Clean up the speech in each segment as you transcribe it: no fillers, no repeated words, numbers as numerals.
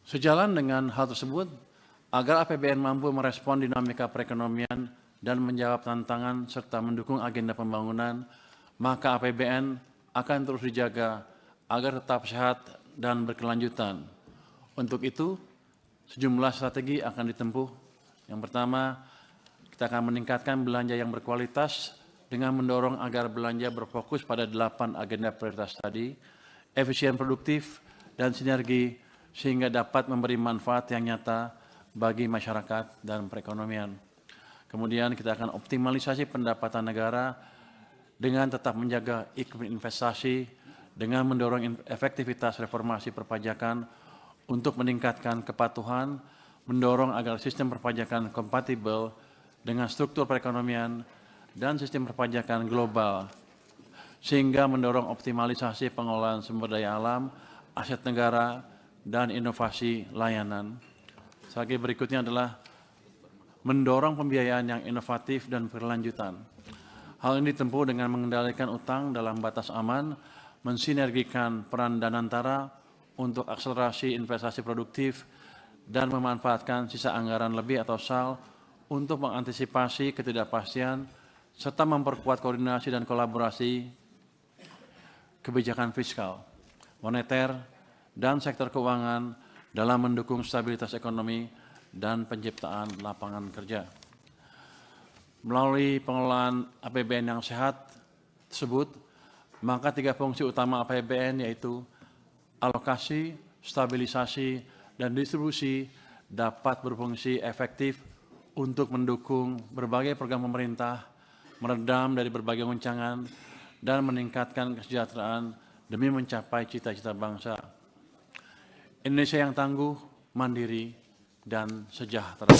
Sejalan dengan hal tersebut, agar APBN mampu merespon dinamika perekonomian dan menjawab tantangan serta mendukung agenda pembangunan, maka APBN akan terus dijaga agar tetap sehat dan berkelanjutan. Untuk itu, sejumlah strategi akan ditempuh. Yang pertama, kita akan meningkatkan belanja yang berkualitas dengan mendorong agar belanja berfokus pada 8 agenda prioritas tadi, efisien, produktif, dan sinergi sehingga dapat memberi manfaat yang nyata bagi masyarakat dan perekonomian. Kemudian kita akan optimalisasi pendapatan negara dengan tetap menjaga iklim investasi dengan mendorong efektivitas reformasi perpajakan untuk meningkatkan kepatuhan, mendorong agar sistem perpajakan kompatibel dengan struktur perekonomian dan sistem perpajakan global, sehingga mendorong optimalisasi pengelolaan sumber daya alam, aset negara, dan inovasi layanan. Strategi berikutnya adalah mendorong pembiayaan yang inovatif dan berkelanjutan. Hal ini ditempuh dengan mengendalikan utang dalam batas aman, mensinergikan peran danantara untuk akselerasi investasi produktif, dan memanfaatkan sisa anggaran lebih atau SAL untuk mengantisipasi ketidakpastian, serta memperkuat koordinasi dan kolaborasi kebijakan fiskal, moneter, dan sektor keuangan dalam mendukung stabilitas ekonomi dan penciptaan lapangan kerja. Melalui pengelolaan APBN yang sehat tersebut, maka 3 fungsi utama APBN yaitu alokasi, stabilisasi, dan distribusi dapat berfungsi efektif untuk mendukung berbagai program pemerintah, meredam dari berbagai goncangan, dan meningkatkan kesejahteraan demi mencapai cita-cita bangsa. Indonesia yang tangguh, mandiri, dan sejahtera.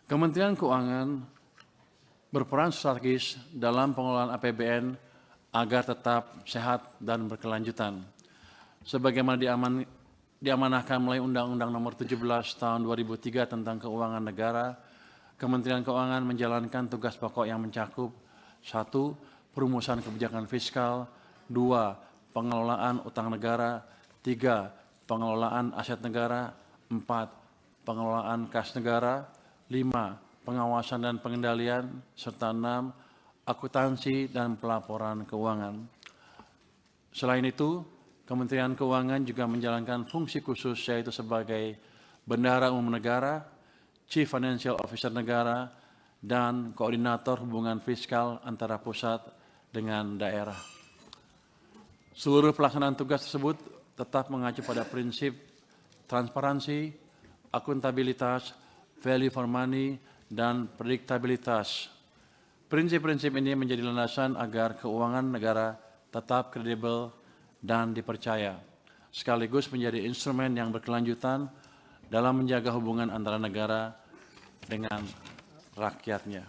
Kementerian Keuangan berperan strategis dalam pengelolaan APBN agar tetap sehat dan berkelanjutan. Sebagaimana diamanahkan melalui Undang-Undang Nomor 17 Tahun 2003 tentang Keuangan Negara, Kementerian Keuangan menjalankan tugas pokok yang mencakup 1. Perumusan kebijakan fiskal, 2. Pengelolaan utang negara, 3. Pengelolaan aset negara, 4. Pengelolaan kas negara, 5. Pengawasan dan pengendalian, serta 6. Akuntansi dan pelaporan keuangan. Selain itu, Kementerian Keuangan juga menjalankan fungsi khusus yaitu sebagai Bendahara Umum Negara, Chief Financial Officer Negara, dan Koordinator Hubungan Fiskal antara pusat dengan daerah. Seluruh pelaksanaan tugas tersebut tetap mengacu pada prinsip transparansi, akuntabilitas, value for money, dan prediktabilitas. Prinsip-prinsip ini menjadi landasan agar keuangan negara tetap kredibel dan dipercaya, sekaligus menjadi instrumen yang berkelanjutan dalam menjaga hubungan antara negara dengan rakyatnya.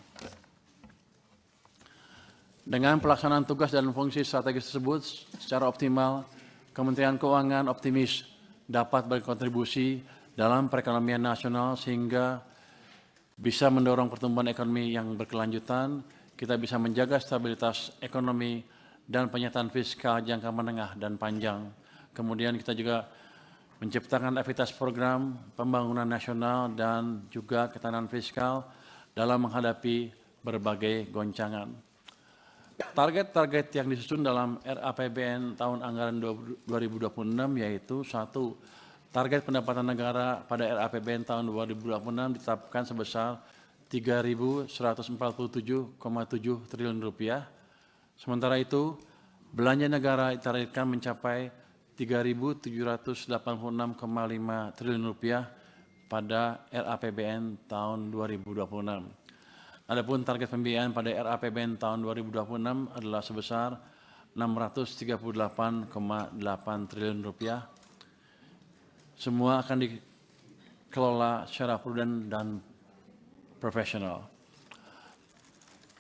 Dengan pelaksanaan tugas dan fungsi strategis tersebut secara optimal, Kementerian Keuangan optimis dapat berkontribusi dalam perekonomian nasional sehingga bisa mendorong pertumbuhan ekonomi yang berkelanjutan, kita bisa menjaga stabilitas ekonomi dan penyertaan fiskal jangka menengah dan panjang. Kemudian kita juga menciptakan aktivitas program pembangunan nasional dan juga ketahanan fiskal dalam menghadapi berbagai goncangan. Target-target yang disusun dalam RAPBN tahun anggaran 2026 yaitu 1. Target pendapatan negara pada RAPBN tahun 2026 ditetapkan sebesar Rp3.147,7 triliun. Sementara itu, belanja negara ditargetkan mencapai Rp3.786,5 triliun pada RAPBN tahun 2026. Adapun target pembiayaan pada RAPBN tahun 2026 adalah sebesar Rp638,8 triliun. Semua akan dikelola secara prudent dan profesional.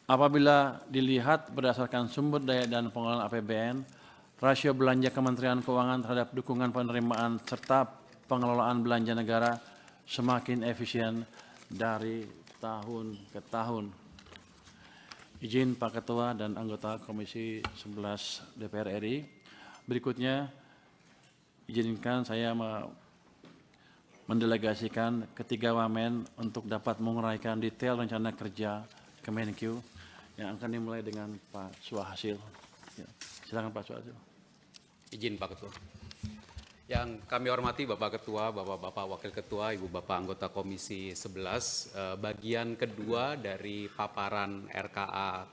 Apabila dilihat berdasarkan sumber daya dan pengelolaan APBN, rasio belanja Kementerian Keuangan terhadap dukungan penerimaan serta pengelolaan belanja negara semakin efisien dari tahun ke tahun. Izin Pak Ketua dan anggota Komisi 11 DPR RI. Berikutnya, izinkan saya mendelegasikan ketiga wamen untuk dapat menguraikan detail rencana kerja Kemenkyu yang akan dimulai dengan Pak Suhasil. Ya, silakan Pak Suhasil. Izin Pak Ketua. Yang kami hormati Bapak Ketua, Bapak-Bapak Wakil Ketua, Ibu Bapak anggota Komisi 11, bagian kedua dari paparan RKA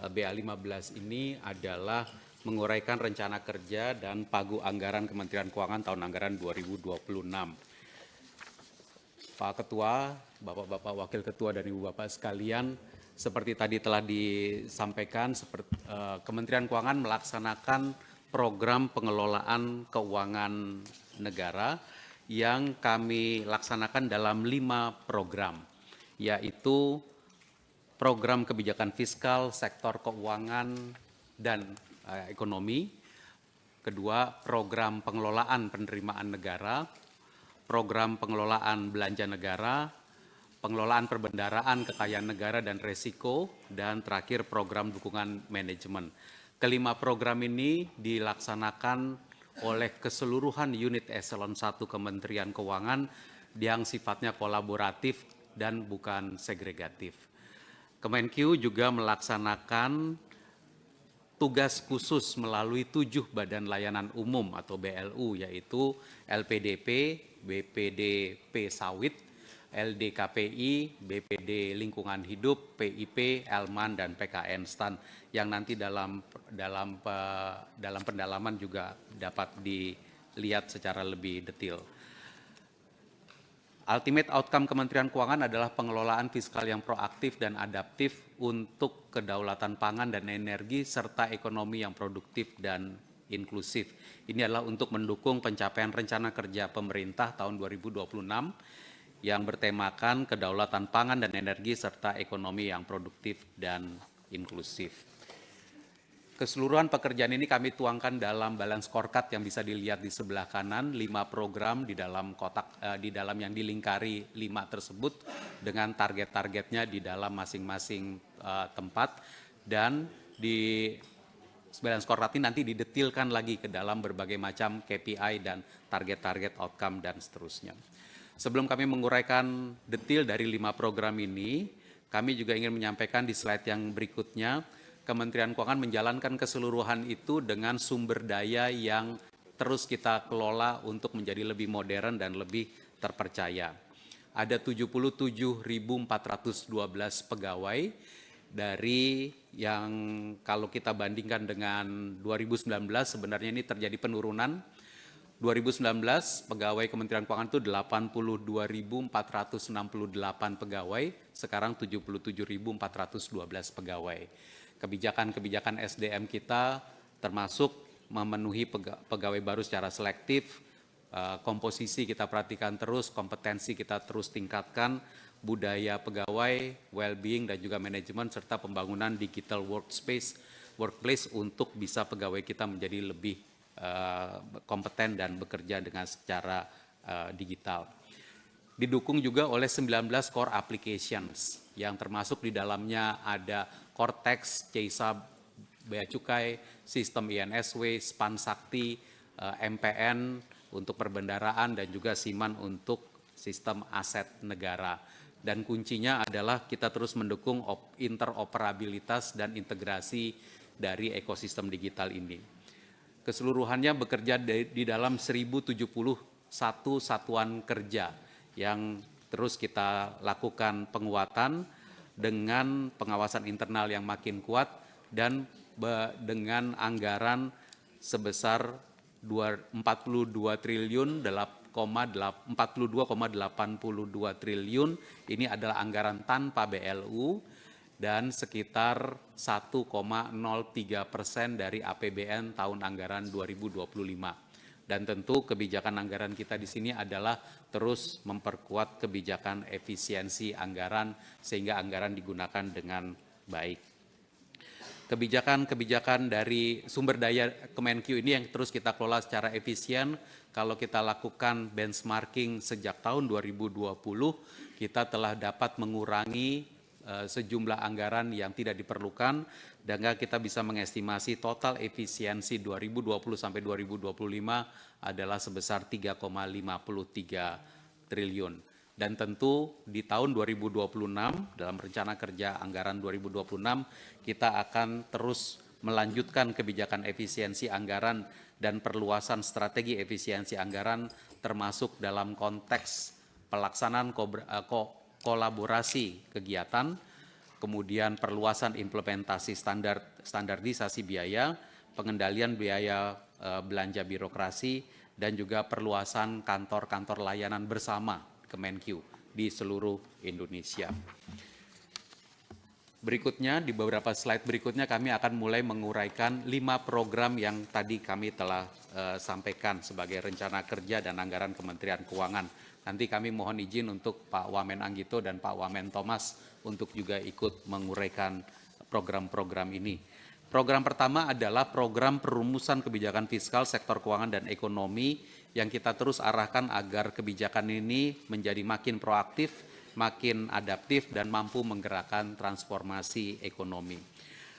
BA15 ini adalah menguraikan rencana kerja dan pagu anggaran Kementerian Keuangan tahun anggaran 2026. Pak Ketua, Bapak-Bapak Wakil Ketua dan Ibu Bapak sekalian, seperti tadi telah disampaikan, Kementerian Keuangan melaksanakan program pengelolaan keuangan negara yang kami laksanakan dalam 5 program, yaitu program kebijakan fiskal, sektor keuangan dan ekonomi. Kedua, program pengelolaan penerimaan negara, program pengelolaan belanja negara, pengelolaan perbendaharaan kekayaan negara dan resiko, dan terakhir program dukungan manajemen. Kelima program ini dilaksanakan oleh keseluruhan unit eselon 1 Kementerian Keuangan yang sifatnya kolaboratif dan bukan segregatif. Kemenkyu juga melaksanakan tugas khusus melalui 7 badan layanan umum atau BLU, yaitu LPDP, BPDP Sawit, LDKPI, BPD Lingkungan Hidup, PIP, Elman, dan PKN STAN, yang nanti dalam pendalaman juga dapat dilihat secara lebih detail. Ultimate outcome Kementerian Keuangan adalah pengelolaan fiskal yang proaktif dan adaptif untuk kedaulatan pangan dan energi serta ekonomi yang produktif dan inklusif. Ini adalah untuk mendukung pencapaian rencana kerja pemerintah tahun 2026 yang bertemakan kedaulatan pangan dan energi serta ekonomi yang produktif dan inklusif. Keseluruhan pekerjaan ini kami tuangkan dalam balance scorecard yang bisa dilihat di sebelah kanan, 5 program di dalam kotak, di dalam yang dilingkari 5 tersebut dengan target-targetnya di dalam masing-masing tempat, dan di balance scorecard ini nanti didetilkan lagi ke dalam berbagai macam KPI dan target-target outcome dan seterusnya. Sebelum kami menguraikan detail dari 5 program ini, kami juga ingin menyampaikan di slide yang berikutnya, Kementerian Keuangan menjalankan keseluruhan itu dengan sumber daya yang terus kita kelola untuk menjadi lebih modern dan lebih terpercaya. Ada 77.412 pegawai dari yang kalau kita bandingkan dengan 2019 sebenarnya ini terjadi penurunan. 2019 pegawai Kementerian Keuangan itu 82.468 pegawai, sekarang 77.412 pegawai. Kebijakan-kebijakan SDM kita termasuk memenuhi pegawai baru secara selektif, komposisi kita perhatikan terus, kompetensi kita terus tingkatkan, budaya pegawai, well-being dan juga manajemen serta pembangunan digital workplace untuk bisa pegawai kita menjadi lebih kompeten dan bekerja dengan secara digital. Didukung juga oleh 19 core applications yang termasuk di dalamnya ada Cortex, CEISA, Bea Cukai, Sistem INSW, SPAN Sakti, MPN untuk perbendaharaan dan juga SIMAN untuk sistem aset negara. Dan kuncinya adalah kita terus mendukung interoperabilitas dan integrasi dari ekosistem digital ini. Keseluruhannya bekerja di dalam 1071 satuan kerja yang terus kita lakukan penguatan dengan pengawasan internal yang makin kuat dan dengan anggaran sebesar 42,82 triliun. Ini adalah anggaran tanpa BLU dan sekitar 1,03% dari APBN tahun anggaran 2025. Dan tentu kebijakan anggaran kita di sini adalah terus memperkuat kebijakan efisiensi anggaran sehingga anggaran digunakan dengan baik. Kebijakan-kebijakan dari sumber daya Kemenkyu ini yang terus kita kelola secara efisien. Kalau kita lakukan benchmarking sejak tahun 2020, kita telah dapat mengurangi sejumlah anggaran yang tidak diperlukan, dan kita bisa mengestimasi total efisiensi 2020 sampai 2025 adalah sebesar 3,53 triliun. Dan tentu di tahun 2026 dalam rencana kerja anggaran 2026 kita akan terus melanjutkan kebijakan efisiensi anggaran dan perluasan strategi efisiensi anggaran, termasuk dalam konteks pelaksanaan kolaborasi kegiatan, kemudian perluasan implementasi standarisasi biaya, pengendalian biaya belanja birokrasi, dan juga perluasan kantor-kantor layanan bersama Kemenkyu di seluruh Indonesia. Berikutnya, di beberapa slide berikutnya kami akan mulai menguraikan 5 program yang tadi kami telah sampaikan sebagai rencana kerja dan anggaran Kementerian Keuangan. Nanti kami mohon izin untuk Pak Wamen Anggito dan Pak Wamen Thomas untuk juga ikut menguraikan program-program ini. Program pertama adalah program perumusan kebijakan fiskal sektor keuangan dan ekonomi yang kita terus arahkan agar kebijakan ini menjadi makin proaktif, makin adaptif, dan mampu menggerakkan transformasi ekonomi.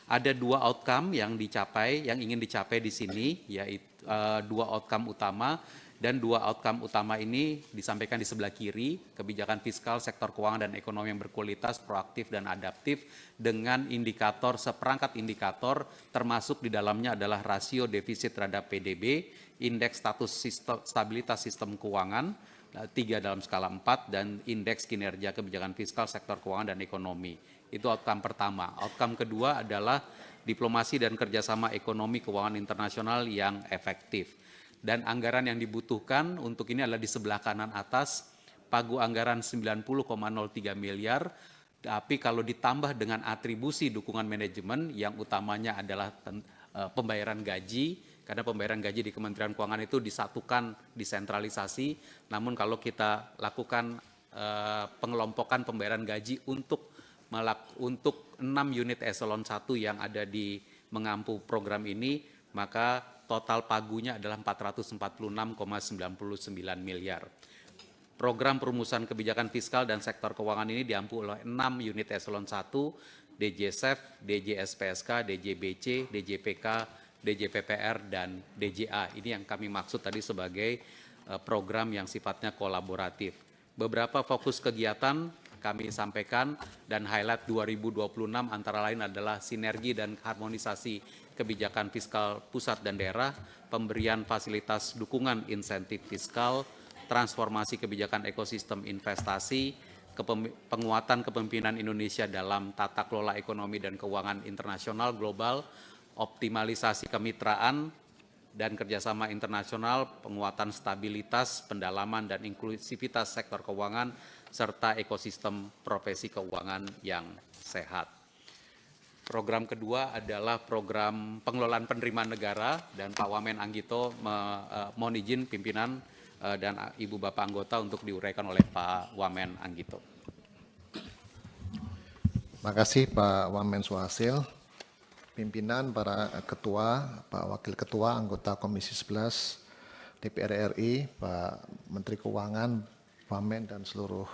Ada 2 outcome yang ingin dicapai di sini, yaitu 2 outcome utama, dan 2 outcome utama ini disampaikan di sebelah kiri, kebijakan fiskal sektor keuangan dan ekonomi yang berkualitas, proaktif, dan adaptif dengan seperangkat indikator, termasuk di dalamnya adalah rasio defisit terhadap PDB, indeks status stabilitas sistem keuangan, 3 dalam skala 4, dan indeks kinerja kebijakan fiskal sektor keuangan dan ekonomi. Itu outcome pertama. Outcome kedua adalah diplomasi dan kerjasama ekonomi keuangan internasional yang efektif. Dan anggaran yang dibutuhkan untuk ini adalah di sebelah kanan atas, pagu anggaran 90,03 miliar, tapi kalau ditambah dengan atribusi dukungan manajemen yang utamanya adalah pembayaran gaji, karena pembayaran gaji di Kementerian Keuangan itu disatukan, disentralisasi, namun kalau kita lakukan pengelompokan pembayaran gaji untuk 6 unit eselon 1 yang ada di mengampu program ini, maka total pagunya adalah 446,99 miliar. Program perumusan kebijakan fiskal dan sektor keuangan ini diampu oleh 6 unit eselon 1, DJSEF, DJSPSK, DJBC, DJPK, DJPPR, dan DJA. Ini yang kami maksud tadi sebagai program yang sifatnya kolaboratif. Beberapa fokus kegiatan kami sampaikan dan highlight 2026 antara lain adalah sinergi dan harmonisasi kebijakan fiskal pusat dan daerah, pemberian fasilitas dukungan insentif fiskal, transformasi kebijakan ekosistem investasi, penguatan kepemimpinan Indonesia dalam tata kelola ekonomi dan keuangan internasional global, optimalisasi kemitraan dan kerjasama internasional, penguatan stabilitas, pendalaman, dan inklusivitas sektor keuangan, serta ekosistem profesi keuangan yang sehat. Program kedua adalah program pengelolaan penerimaan negara, dan Pak Wamen Anggito mohon izin pimpinan dan Ibu Bapak anggota untuk diuraikan oleh Pak Wamen Anggito. Terima kasih Pak Wamen Suhasil. Pimpinan, para ketua, Pak Wakil Ketua, anggota Komisi 11 DPR RI, Pak Menteri Keuangan, Wamen, dan seluruh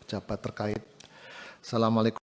pejabat terkait. Assalamualaikum.